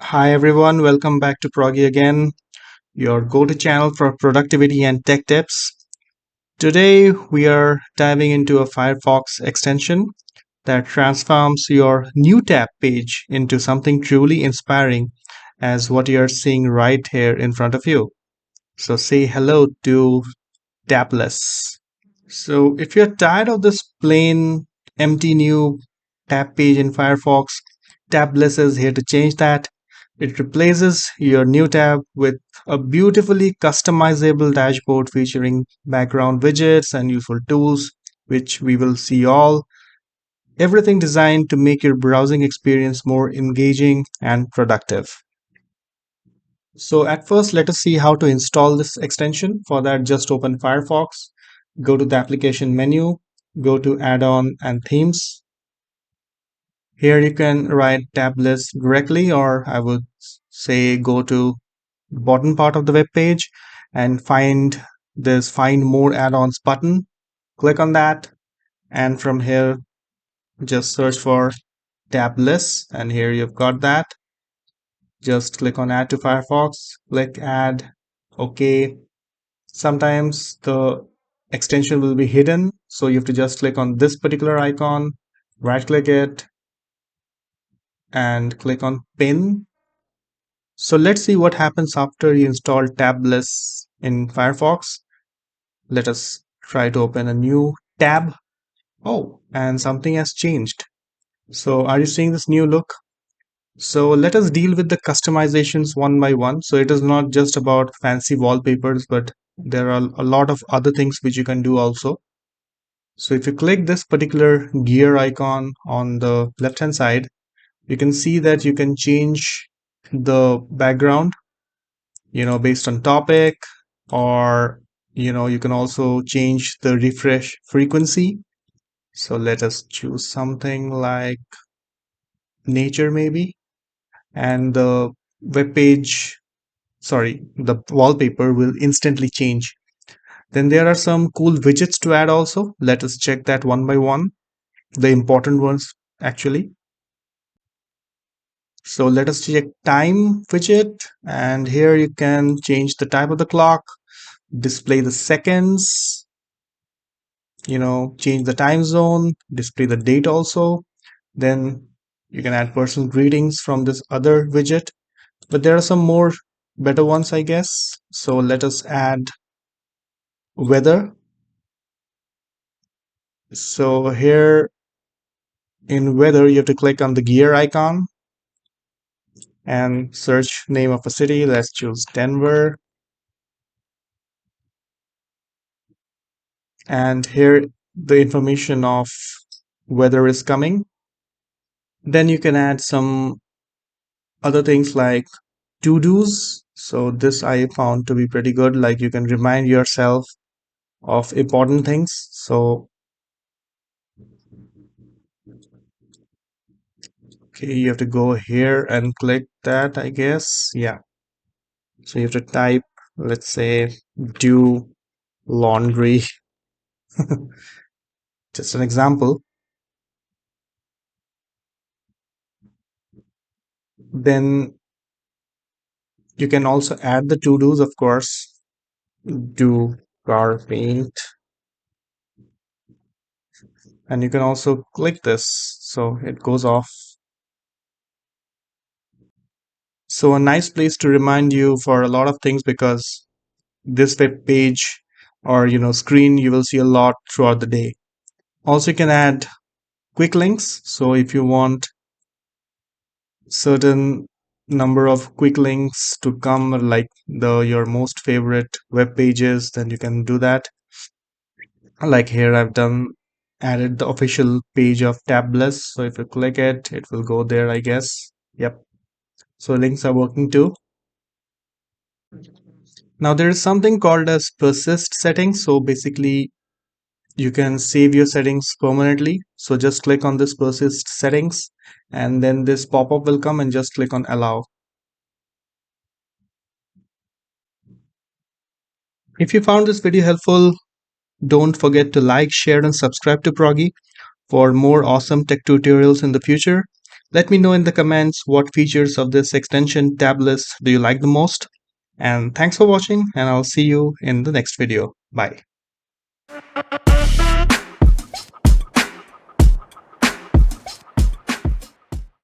Hi everyone, welcome back to Proggy again, your go-to channel for productivity and tech tips. Today we are diving into a Firefox extension that transforms your new tab page into something truly inspiring as what you are seeing right here in front of you. So say hello to Tabliss. So if you're tired of this plain empty new tab page in Firefox, Tabliss is here to change that. It replaces your new tab with a beautifully customizable dashboard featuring background widgets and useful tools, which we will see all. Everything designed to make your browsing experience more engaging and productive. So at first, let us see how to install this extension. For that, just open Firefox, go to the application menu, go to add-on and themes. Here you can write Tabliss directly, or I would say go to bottom part of the web page and find this find more add-ons button. Click on that, and from here just search for Tabliss, and here you've got that. Just click on add to Firefox, click add, okay. Sometimes the extension will be hidden, so you have to just click on this particular icon, right click it, and click on pin. So let's see what happens after you install Tabliss in Firefox. Let us try to open a new tab. Oh, and something has changed. So are you seeing this new look? So let us deal with the customizations one by one. So it is not just about fancy wallpapers, but there are a lot of other things which you can do also. So if you click this particular gear icon on the left hand side, you can see that you can change the background, based on topic, or you can also change the refresh frequency. So let us choose something like nature maybe, and the web page, sorry, the wallpaper will instantly change. Then there are some cool widgets to add also. Let us check that one by one, the important ones actually. So let us check time widget, and here you can change the type of the clock, display the seconds, change the time zone, display the date also. Then you can add personal greetings from this other widget, but there are some more better ones, I guess. So let us add weather. So here in weather, you have to click on the gear icon and search name of a city. Let's choose Denver. And here the information of weather is coming. Then you can add some other things like to-dos. So this I found to be pretty good. Like you can remind yourself of important things. So okay, you have to go here and click that, I guess. Yeah. So you have to type, let's say, do laundry. Just an example. Then you can also add the to-dos, of course. Do car paint, and you can also click this so it goes off. So a nice place to remind you for a lot of things, because this web page or screen you will see a lot throughout the day. Also you can add quick links, so if you want certain number of quick links to come, like your most favorite web pages, then you can do that. Like here I've done added the official page of Tabliss, so if you click it, it will go there, I guess. Yep. So links are working too. Now there is something called as persist settings. So basically you can save your settings permanently. So just click on this persist settings, and then this pop-up will come, and just click on allow. If you found this video helpful, don't forget to like, share, and subscribe to Proggy for more awesome tech tutorials in the future. Let me know in the comments what features of this extension Tabliss do you like the most. And thanks for watching, and I'll see you in the next video. Bye.